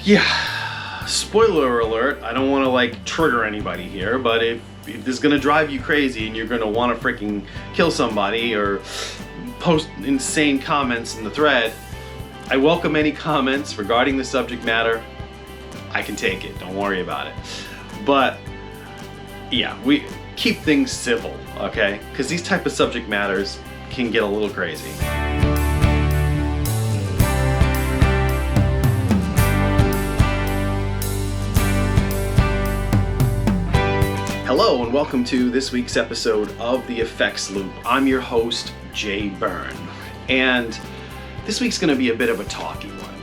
Yeah, spoiler alert, I don't want to like trigger anybody here, but if this is going to drive you crazy and you're going to want to freaking kill somebody or post insane comments in the thread, I welcome any comments regarding the subject matter. I can take it, don't worry about it. But yeah, we keep things civil, okay? Because these type of subject matters can get a little crazy. Hello and welcome to this week's episode of The Effects Loop. I'm your host, Jay Byrne. And this week's gonna be a bit of a talky one.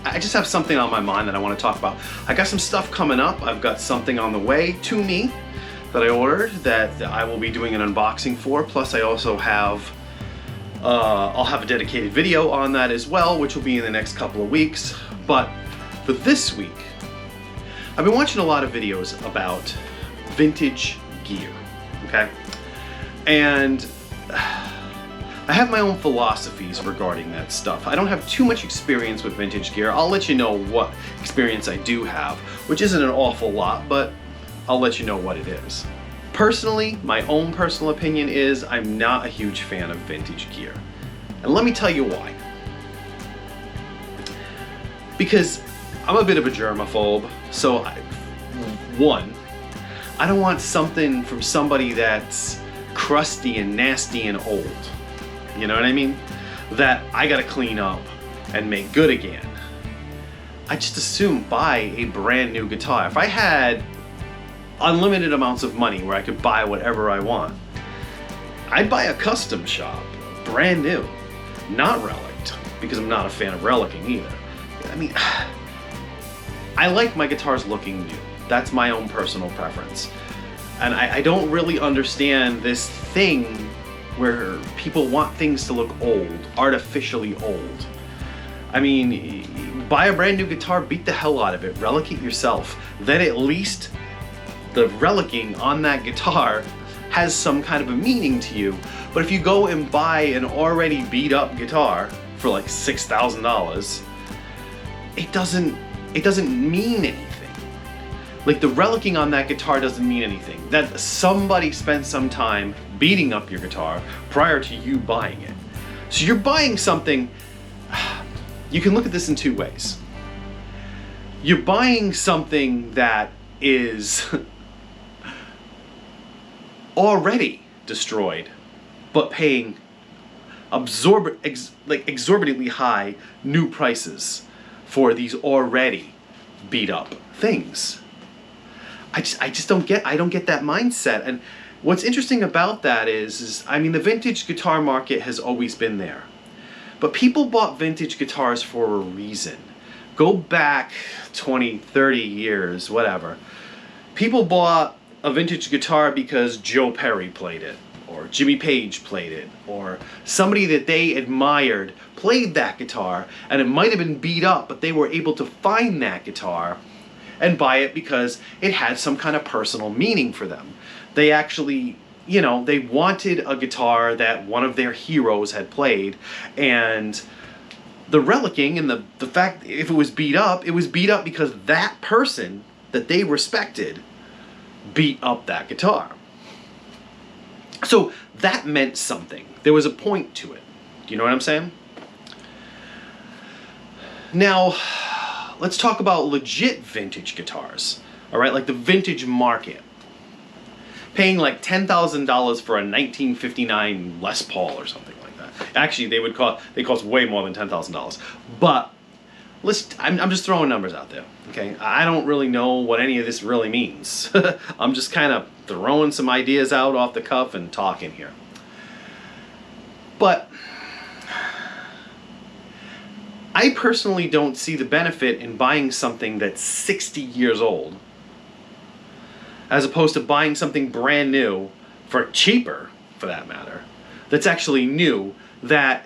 I just have something on my mind that I want to talk about. I got some stuff coming up. I've got something on the way to me that I ordered that I will be doing an unboxing for. Plus I also have, I'll have a dedicated video on that as well, which will be in the next couple of weeks. But for this week, I've been watching a lot of videos about vintage gear, okay? And I have my own philosophies regarding that stuff. I don't have too much experience with vintage gear. I'll let you know what experience I do have, which isn't an awful lot, but I'll let you know what it is. Personally, my own personal opinion is I'm not a huge fan of vintage gear. And let me tell you why. Because I'm a bit of a germaphobe, so I don't want something from somebody that's crusty and nasty and old. You know what I mean? That I gotta clean up and make good again. I just assume buy a brand new guitar. If I had unlimited amounts of money where I could buy whatever I want, I'd buy a custom shop, brand new, not reliced, because I'm not a fan of relicing either. I mean, I like my guitars looking new. That's my own personal preference. And I don't really understand this thing where people want things to look old, artificially old. I mean, buy a brand new guitar, beat the hell out of it, relic it yourself. Then at least the relicing on that guitar has some kind of a meaning to you. But if you go and buy an already beat up guitar for like $6,000, it doesn't mean anything. Like the relicing on that guitar doesn't mean anything. That somebody spent some time beating up your guitar prior to you buying it. So you're buying something, you can look at this in two ways. You're buying something that is already destroyed, but paying exorbitantly high new prices for these already beat up things. I don't get that mindset. And what's interesting about that is I mean, the vintage guitar market has always been there. But people bought vintage guitars for a reason. Go back 20, 30 years, whatever. People bought a vintage guitar because Joe Perry played it, or Jimmy Page played it, or somebody that they admired played that guitar, and it might have been beat up, but they were able to find that guitar and buy it because it had some kind of personal meaning for them. They actually, you know, they wanted a guitar that one of their heroes had played, and the relicing and the fact if it was beat up because that person that they respected beat up that guitar. So that meant something. There was a point to it. Do you know what I'm saying? Now, let's talk about legit vintage guitars, all right? Like the vintage market. Paying like $10,000 for a 1959 Les Paul or something like that. Actually, they cost way more than $10,000. But I'm just throwing numbers out there, okay? I don't really know what any of this really means. I'm just kind of throwing some ideas out off the cuff and talking here. But I personally don't see the benefit in buying something that's 60 years old as opposed to buying something brand new for cheaper, for that matter, that's actually new, that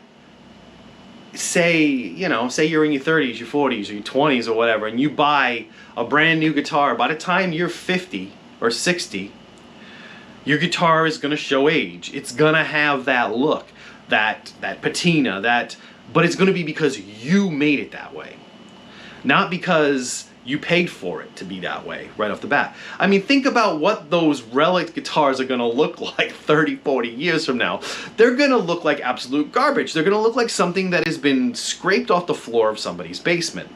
say you're in your 30s, your 40s, or your 20s or whatever, and you buy a brand new guitar. By the time you're 50 or 60, your guitar is going to show age. It's going to have that look, that patina, but it's going to be because you made it that way. not because you paid for it to be that way right off the bat. I mean, think about what those relic guitars are going to look like 30, 40 years from now. They're going to look like absolute garbage. They're going to look like something that has been scraped off the floor of somebody's basement,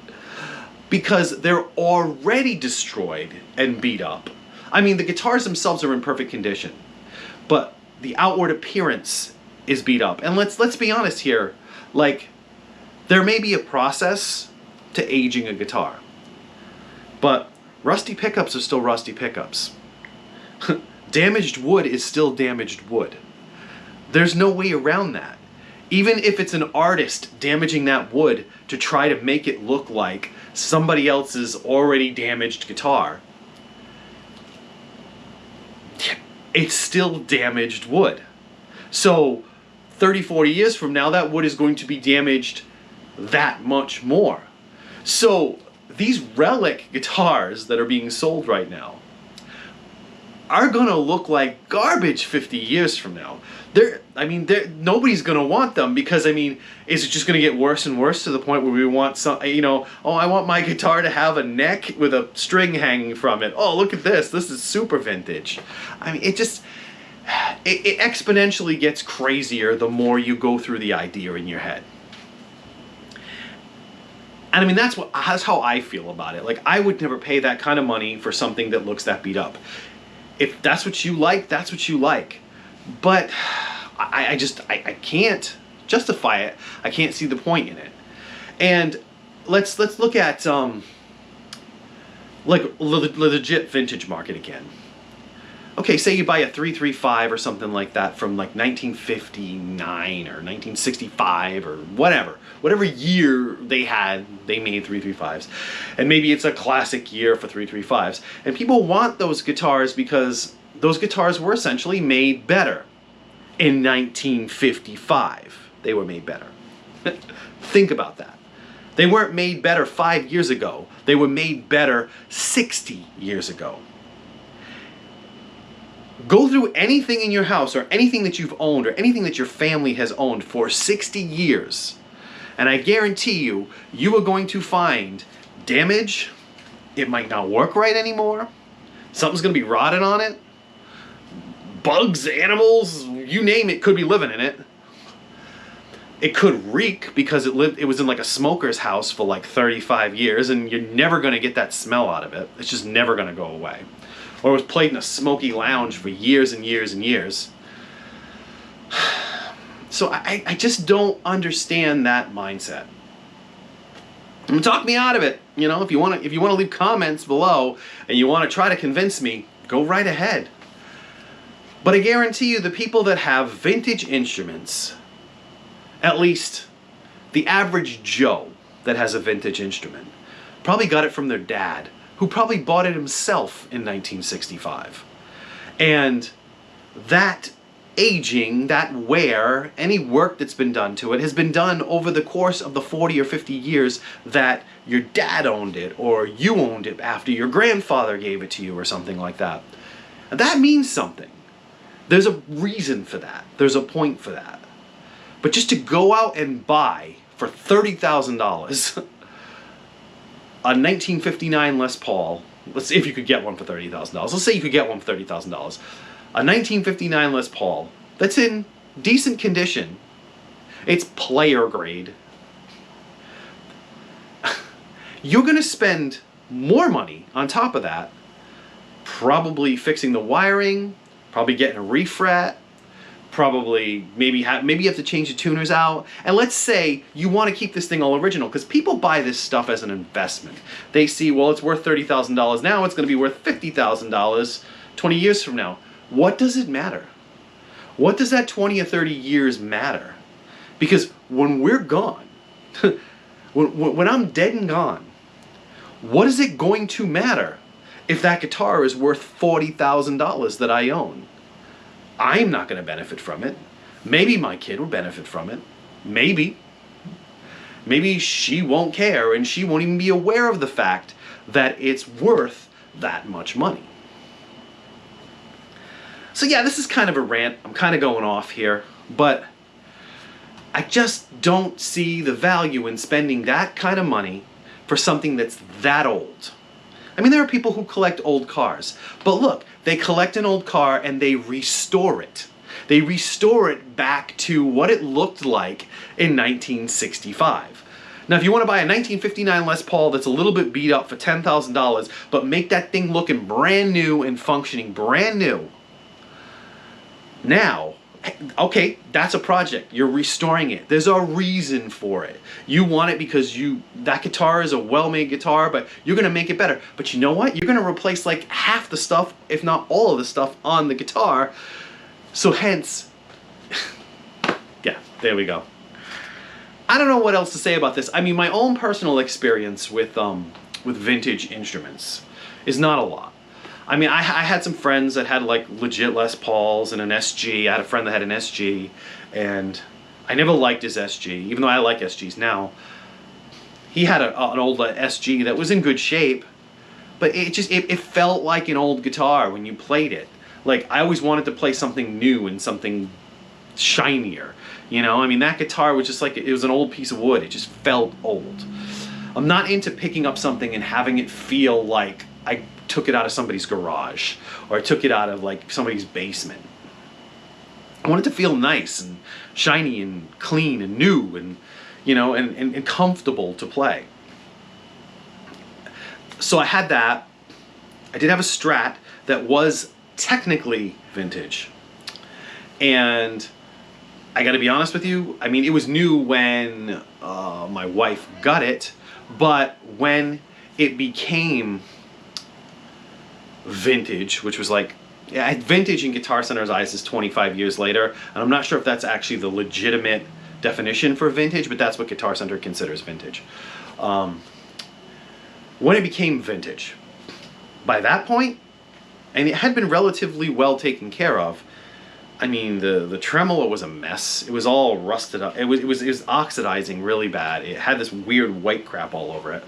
because they're already destroyed and beat up. I mean, the guitars themselves are in perfect condition, but the outward appearance is beat up. And let's be honest here, like, there may be a process to aging a guitar, but rusty pickups are still rusty pickups. Damaged wood is still damaged wood. There's no way around that. Even if it's an artist damaging that wood to try to make it look like somebody else's already damaged guitar, it's still damaged wood. So 30, 40 years from now, that wood is going to be damaged that much more. So these relic guitars that are being sold right now are gonna look like garbage 50 years from now. Nobody's gonna want them, because, I mean, is it just gonna get worse and worse to the point where we want some, oh, I want my guitar to have a neck with a string hanging from it. Oh, look at this. This is super vintage. I mean, it exponentially gets crazier the more you go through the idea in your head. And I mean, that's how I feel about it. Like, I would never pay that kind of money for something that looks that beat up. If that's what you like, that's what you like. But I can't justify it. I can't see the point in it. And let's look at like legit vintage market again. Okay, say you buy a 335 or something like that from like 1959 or 1965 or whatever year they made 335s. And maybe it's a classic year for 335s. And people want those guitars because those guitars were essentially made better in 1955. They were made better. Think about that. They weren't made better 5 years ago. They were made better 60 years ago. Go through anything in your house, or anything that you've owned, or anything that your family has owned for 60 years, and I guarantee you, you are going to find damage. It might not work right anymore. Something's going to be rotted on it. Bugs, animals, you name it, could be living in it. It could reek because it was in like a smoker's house for like 35 years, and you're never going to get that smell out of it. It's just never going to go away. Or it was played in a smoky lounge for years and years and years. So I just don't understand that mindset. And talk me out of it. If you want to leave comments below and you want to try to convince me, go right ahead. But I guarantee you, the people that have vintage instruments, at least the average Joe that has a vintage instrument, probably got it from their dad, who probably bought it himself in 1965. And that aging, that wear, any work that's been done to it has been done over the course of the 40 or 50 years that your dad owned it, or you owned it after your grandfather gave it to you, or something like that. And that means something. There's a reason for that. There's a point for that. But just to go out and buy for $30,000 a 1959 Les Paul, let's see if you could get one for $30,000. Let's say you could get one for $30,000. A 1959 Les Paul that's in decent condition. It's player grade. You're going to spend more money on top of that, probably fixing the wiring, probably getting a refret, probably maybe you have to change the tuners out. And let's say you want to keep this thing all original, because people buy this stuff as an investment. They see, well, it's worth $30,000 now, it's going to be worth $50,000 20 years from now. What does it matter? What does that 20 or 30 years matter? Because when we're gone, when I'm dead and gone, what is it going to matter if that guitar is worth $40,000 that I own? I'm not going to benefit from it. Maybe my kid will benefit from it. Maybe. Maybe she won't care, and she won't even be aware of the fact that it's worth that much money. So yeah, this is kind of a rant. I'm kind of going off here, but I just don't see the value in spending that kind of money for something that's that old. I mean, there are people who collect old cars, but look, they collect an old car and they restore it. They restore it back to what it looked like in 1965. Now, if you want to buy a 1959 Les Paul that's a little bit beat up for $10,000, but make that thing looking brand new and functioning brand new, now, okay, that's a project. You're restoring it. There's a reason for it. You want it because that guitar is a well-made guitar, but you're going to make it better. But you know what? You're going to replace like half the stuff, if not all of the stuff on the guitar. So hence, yeah, there we go. I don't know what else to say about this. I mean, my own personal experience with vintage instruments is not a lot. I mean, I had some friends that had like legit Les Pauls and an SG. I had a friend that had an SG, and I never liked his SG, even though I like SGs now. He had an old SG that was in good shape, but it felt like an old guitar when you played it. Like, I always wanted to play something new and something shinier, you know? I mean, that guitar was just like, it was an old piece of wood. It just felt old. I'm not into picking up something and having it feel like I took it out of somebody's garage, or I took it out of like somebody's basement. I want it to feel nice and shiny and clean and new and, you know, and comfortable to play. So I had that. I did have a Strat that was technically vintage. And I gotta be honest with you, I mean, it was new when my wife got it, but when it became vintage, which was like, yeah, vintage in Guitar Center's eyes is 25 years later, and I'm not sure if that's actually the legitimate definition for vintage, but that's what Guitar Center considers vintage. When it became vintage, by that point, and it had been relatively well taken care of, I mean, the tremolo was a mess. It was all rusted up. It was oxidizing really bad. It had this weird white crap all over it.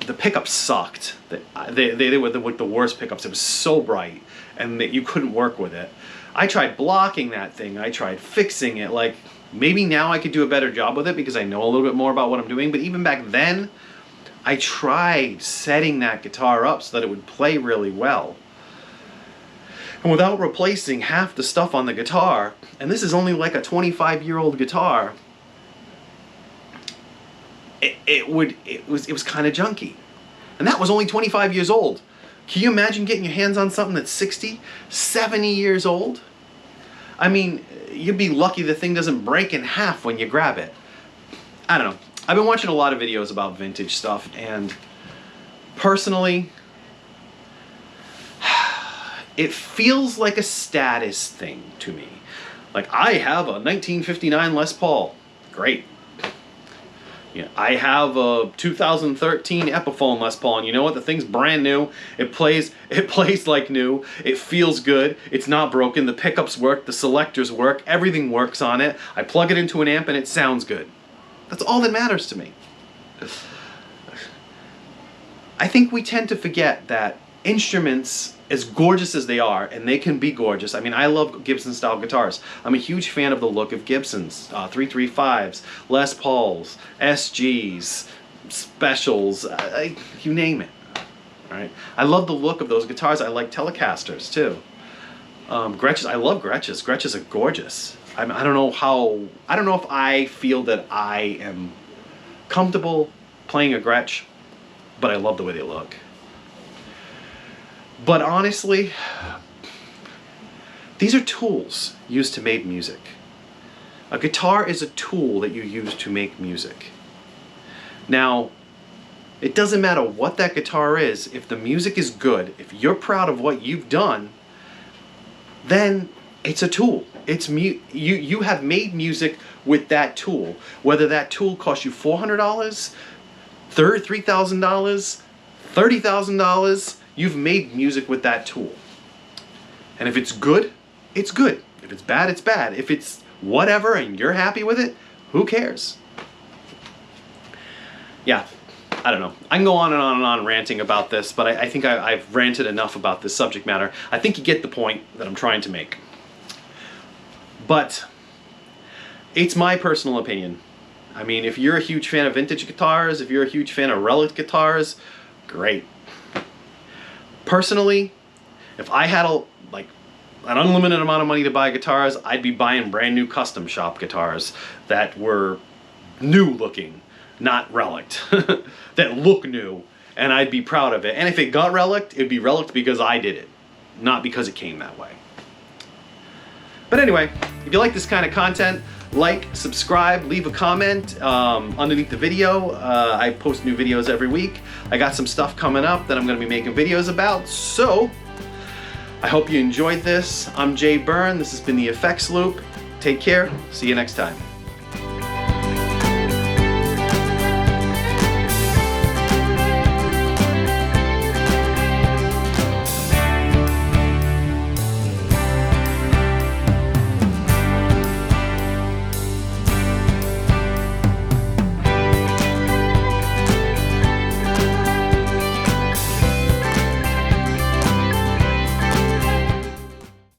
The pickups sucked. They were the worst pickups. It was so bright, and that you couldn't work with it. I tried blocking that thing. I tried fixing it. Like, maybe now I could do a better job with it because I know a little bit more about what I'm doing. But even back then, I tried setting that guitar up so that it would play really well. And without replacing half the stuff on the guitar, and this is only like a 25-year-old guitar, it was kind of junky. And that was only 25 years old. Can you imagine getting your hands on something that's 60, 70 years old? I mean, you'd be lucky the thing doesn't break in half when you grab it. I don't know. I've been watching a lot of videos about vintage stuff, and personally, it feels like a status thing to me. Like, I have a 1959 Les Paul. Great. Yeah, I have a 2013 Epiphone Les Paul, and you know what? The thing's brand new. It plays like new. It feels good. It's not broken. The pickups work. The selectors work. Everything works on it. I plug it into an amp, and it sounds good. That's all that matters to me. I think we tend to forget that instruments, as gorgeous as they are, and they can be gorgeous. I mean, I love Gibson-style guitars. I'm a huge fan of the look of Gibsons, 335s, Les Pauls, SGs, Specials, you name it. All right? I love the look of those guitars. I like Telecasters too. Gretches, I love Gretches. Gretches are gorgeous. I don't know if I feel that I am comfortable playing a Gretsch, but I love the way they look. But honestly, these are tools used to make music. A guitar is a tool that you use to make music. Now, it doesn't matter what that guitar is. If the music is good, if you're proud of what you've done, then it's a tool. You have made music with that tool. Whether that tool costs you $400, $3,000, $30,000, you've made music with that tool. And if it's good, it's good. If it's bad, it's bad. If it's whatever and you're happy with it, who cares? Yeah, I don't know. I can go on and on and on ranting about this, but I think I've ranted enough about this subject matter. I think you get the point that I'm trying to make. But it's my personal opinion I mean, if you're a huge fan of vintage guitars, if you're a huge fan of relic guitars, great. Personally, if I had like an unlimited amount of money to buy guitars, I'd be buying brand new custom shop guitars that were new looking, not relict, that look new, and I'd be proud of it. And if it got relict, it'd be relict because I did it, not because it came that way. But anyway, if you like this kind of content, like, subscribe, leave a comment underneath the video. I post new videos every week. I got some stuff coming up that I'm going to be making videos about, so I hope you enjoyed this. I'm Jay Byrne. This has been the Effects Loop. Take care. See you next time.